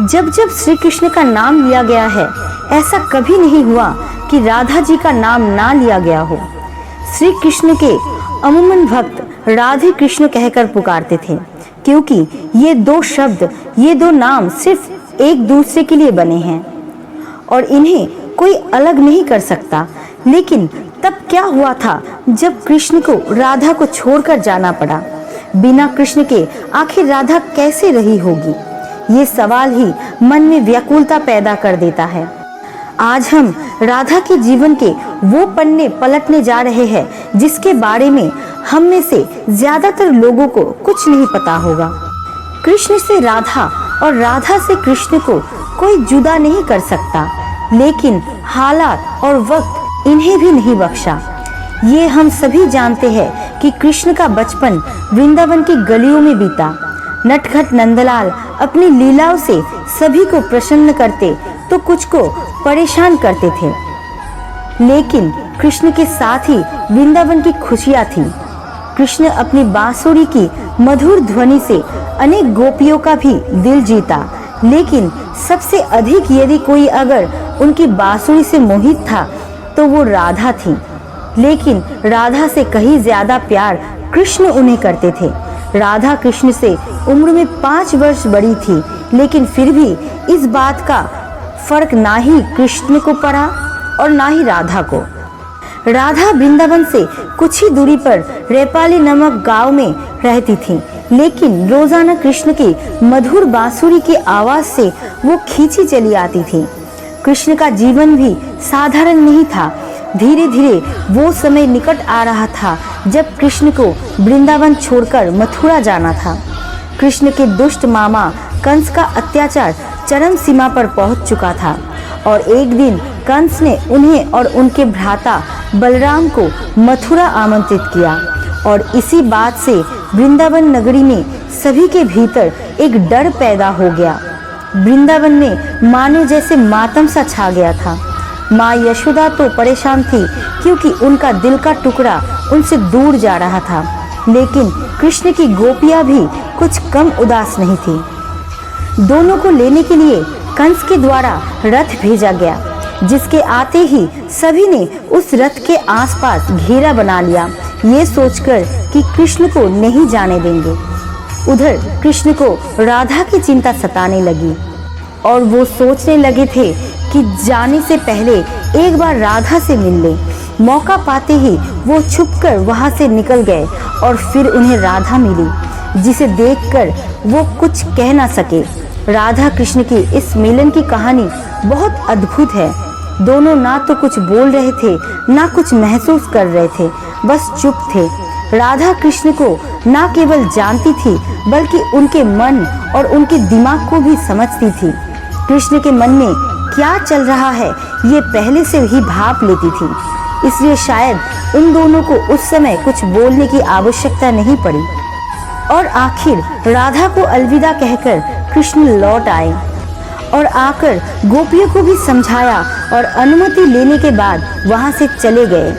जब जब श्री कृष्ण का नाम लिया गया है, ऐसा कभी नहीं हुआ कि राधा जी का नाम ना लिया गया हो। श्री कृष्ण के अमूमन भक्त राधे कृष्ण कहकर पुकारते थे, क्योंकि ये दो शब्द, ये दो नाम सिर्फ एक दूसरे के लिए बने हैं और इन्हें कोई अलग नहीं कर सकता। लेकिन तब क्या हुआ था जब कृष्ण को राधा को छोड़कर जाना पड़ा? बिना कृष्ण के आखिर राधा कैसे रही होगी? ये सवाल ही मन में व्याकुलता पैदा कर देता है। आज हम राधा के जीवन के वो पन्ने पलटने जा रहे हैं जिसके बारे में हम में से ज्यादातर लोगों को कुछ नहीं पता होगा। कृष्ण से राधा और राधा से कृष्ण को कोई जुदा नहीं कर सकता, लेकिन हालात और वक्त इन्हें भी नहीं बख्शा। ये हम सभी जानते हैं कि कृष्ण का बचपन वृंदावन की गलियों में बीता। नटखट नंदलाल अपनी लीलाओं से सभी को प्रसन्न करते तो कुछ को परेशान करते थे, लेकिन कृष्ण के साथ ही वृंदावन की खुशियां थी। कृष्ण अपनी बांसुरी की मधुर ध्वनि से अनेक गोपियों का भी दिल जीता, लेकिन सबसे अधिक यदि कोई अगर उनकी बांसुरी से मोहित था तो वो राधा थी। लेकिन राधा से कहीं ज्यादा प्यार कृष्ण उन्हें करते थे। राधा कृष्ण से उम्र में 5 वर्ष बड़ी थी, लेकिन फिर भी इस बात का फर्क ना ही कृष्ण को पड़ा और ना ही राधा को। राधा वृंदावन से कुछ ही दूरी पर रेपाली नामक गांव में रहती थी, लेकिन रोजाना कृष्ण की मधुर बांसुरी की आवाज से वो खींची चली आती थी। कृष्ण का जीवन भी साधारण नहीं था। धीरे धीरे वो समय निकट आ रहा था जब कृष्ण को वृंदावन छोड़कर मथुरा जाना था। कृष्ण के दुष्ट मामा कंस का अत्याचार चरम सीमा पर पहुंच चुका था और एक दिन कंस ने उन्हें और उनके भ्राता बलराम को मथुरा आमंत्रित किया और इसी बात से वृंदावन नगरी में सभी के भीतर एक डर पैदा हो गया। वृंदावन में मानो जैसे मातम सा छा गया था। माँ यशोदा तो परेशान थी क्योंकि उनका दिल का टुकड़ा उनसे दूर जा रहा था, लेकिन कृष्ण की गोपियां भी कुछ कम उदास नहीं थी। दोनों को लेने के लिए कंस के द्वारा रथ भेजा गया, जिसके आते ही सभी ने उस रथ के आसपास घेरा बना लिया, ये सोचकर कि कृष्ण को नहीं जाने देंगे। उधर कृष्ण को राधा की चिंता सताने लगी और वो सोचने लगे थे कि जाने से पहले एक बार राधा से मिल ले। मौका पाते ही वो छुपकर वहां से निकल गए और फिर उन्हें राधा मिली, जिसे देखकर वो कुछ कह ना सके। राधा कृष्ण की इस मिलन की कहानी बहुत अद्भुत है। दोनों ना तो कुछ बोल रहे थे, ना कुछ महसूस कर रहे थे, बस चुप थे। राधा कृष्ण को ना केवल जानती थी, बल्कि उनके मन और उनके दिमाग को भी समझती थी। कृष्ण के मन में क्या चल रहा है ये पहले से ही भाप लेती थी, इसलिए शायद इन दोनों को उस समय कुछ बोलने की आवश्यकता नहीं पड़ी। और आखिर राधा को अलविदा कहकर कृष्ण लौट आए और आकर गोपियों को भी समझाया और अनुमति लेने के बाद वहां से चले गए।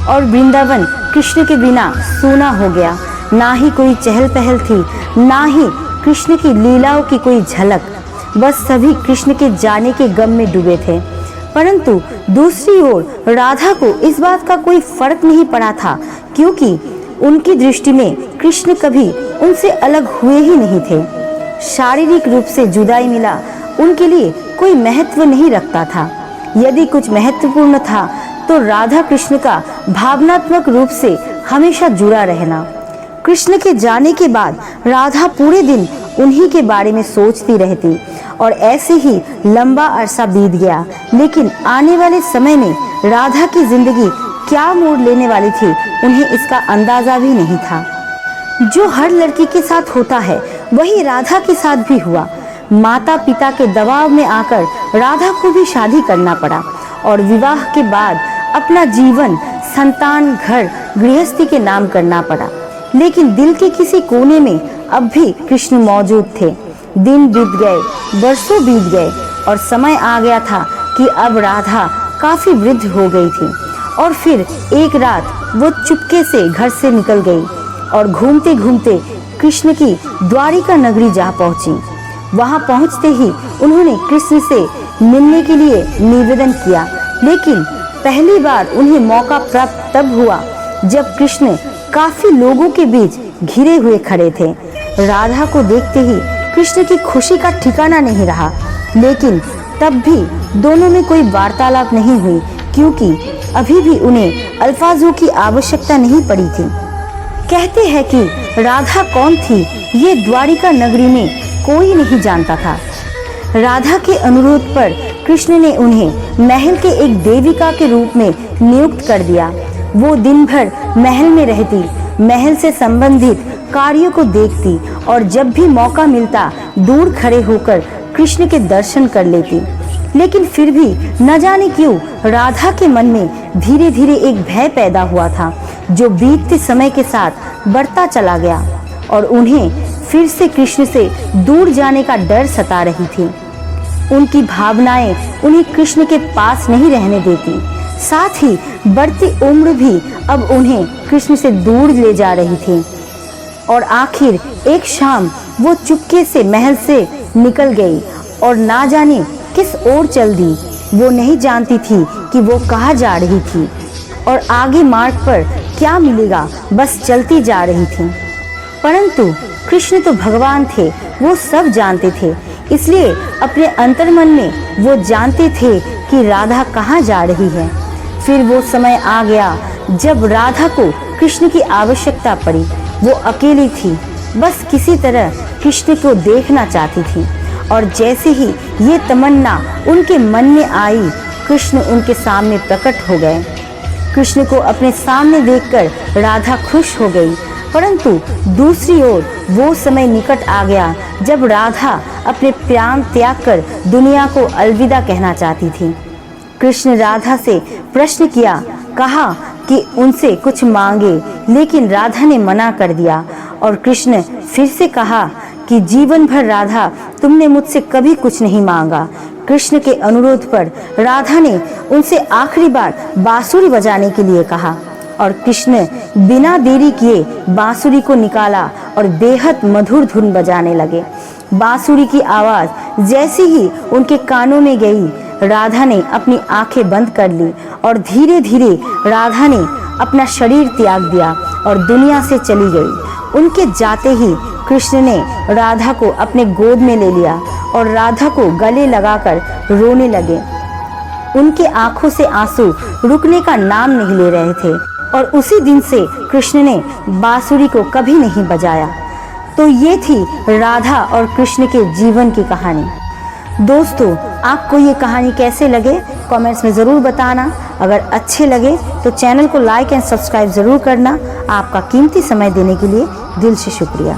और वृंदावन कृष्ण के बिना सूना हो गया। ना ही कोई चहल पहल थी, ना ही कृष्ण की लीलाओं की कोई झलक। बस सभी कृष्ण के जाने के गम में डूबे थे। परंतु दूसरी ओर राधा को इस बात का कोई फर्क नहीं पड़ा था, क्योंकि उनकी दृष्टि में कृष्ण कभी उनसे अलग हुए ही नहीं थे। शारीरिक रूप से जुदाई मिला उनके लिए कोई महत्व नहीं रखता था। यदि कुछ महत्वपूर्ण था तो राधा कृष्ण का भावनात्मक रूप से हमेशा जुड़ा रहना। कृष्ण के जाने के बाद राधा पूरे दिन उन्हीं के बारे में सोचती रहती और ऐसे ही लंबा अरसा बीत गया। लेकिन आने वाले समय में राधा की जिंदगी क्या मोड़ लेने वाली थी, उन्हें इसका अंदाजा भी नहीं था। जो हर लड़की के साथ होता है वही राधा के साथ भी हुआ। माता पिता के दबाव में आकर राधा को भी शादी करना पड़ा और विवाह के बाद अपना जीवन संतान, घर, गृहस्थी के नाम करना पड़ा। लेकिन दिल के किसी कोने में अब भी कृष्ण मौजूद थे। दिन बीत गए, वर्षों बीत गए और समय आ गया था कि अब राधा काफी वृद्ध हो गई थी। और फिर एक रात वो चुपके से घर से निकल गई और घूमते घूमते कृष्ण की द्वारिका नगरी जा पहुंची। वहां पहुंचते ही उन्होंने कृष्ण से मिलने के लिए निवेदन किया, लेकिन पहली बार उन्हें मौका प्राप्त तब हुआ जब कृष्ण काफी लोगों के बीच घिरे हुए खड़े थे। राधा को देखते ही कृष्ण की खुशी का ठिकाना नहीं रहा, लेकिन तब भी दोनों में कोई वार्तालाप नहीं हुई, क्योंकि अभी भी उन्हें अल्फाजों की आवश्यकता नहीं पड़ी थी। कहते हैं कि राधा कौन थी, ये द्वारिका नगरी में कोई नहीं जानता था। राधा के अनुरोध पर कृष्ण ने उन्हें महल के एक देविका के रूप में नियुक्त कर दिया। वो दिन भर महल में रहती, महल से संबंधित कार्यों को देखती और जब भी मौका मिलता दूर खड़े होकर कृष्ण के दर्शन कर लेती। लेकिन फिर भी न जाने क्यों राधा के मन में धीरे धीरे एक भय पैदा हुआ था, जो बीतते समय के साथ बढ़ता चला गया और उन्हें फिर से कृष्ण से दूर जाने का डर सता रही थी। उनकी भावनाएं उन्हें कृष्ण के पास नहीं रहने देती, साथ ही बढ़ती उम्र भी अब उन्हें कृष्ण से दूर ले जा रही थी। और आखिर एक शाम वो चुपके से महल से निकल गई और ना जाने किस ओर चल दी। वो नहीं जानती थी कि वो कहाँ जा रही थी और आगे मार्ग पर क्या मिलेगा, बस चलती जा रही थी। परंतु कृष्ण तो भगवान थे, वो सब जानते थे, इसलिए अपने अंतर्मन में वो जानते थे कि राधा कहाँ जा रही है। फिर वो समय आ गया जब राधा को कृष्ण की आवश्यकता पड़ी। वो अकेली थी, बस किसी तरह कृष्ण को देखना चाहती थी और जैसे ही ये तमन्ना उनके मन में आई, कृष्ण उनके सामने प्रकट हो गए। कृष्ण को अपने सामने देखकर राधा खुश हो गई, परंतु दूसरी ओर वो समय निकट आ गया जब राधा अपने प्राण त्याग कर दुनिया को अलविदा कहना चाहती थी। कृष्ण राधा से प्रश्न किया, कहा कि उनसे कुछ मांगे, लेकिन राधा ने मना कर दिया और कृष्ण फिर से कहा कि जीवन भर राधा तुमने मुझसे कभी कुछ नहीं मांगा। कृष्ण के अनुरोध पर राधा ने उनसे आखिरी बार बांसुरी बजाने के लिए कहा और कृष्ण बिना देरी किए बांसुरी को निकाला और बेहद मधुर धुन बजाने लगे। बांसुरी की आवाज जैसे ही उनके कानों में गई, राधा ने अपनी आंखें बंद कर ली और धीरे धीरे राधा ने अपना शरीर त्याग दिया और दुनिया से चली गई। उनके जाते ही कृष्ण ने राधा को अपने गोद में ले लिया और राधा को गले लगाकर रोने लगे। उनके आंखों से आंसू रुकने का नाम नहीं ले रहे थे और उसी दिन से कृष्ण ने बांसुरी को कभी नहीं बजाया। तो ये थी राधा और कृष्ण के जीवन की कहानी। दोस्तों, आपको ये कहानी कैसे लगे कमेंट्स में ज़रूर बताना। अगर अच्छे लगे तो चैनल को लाइक एंड सब्सक्राइब ज़रूर करना। आपका कीमती समय देने के लिए दिल से शुक्रिया।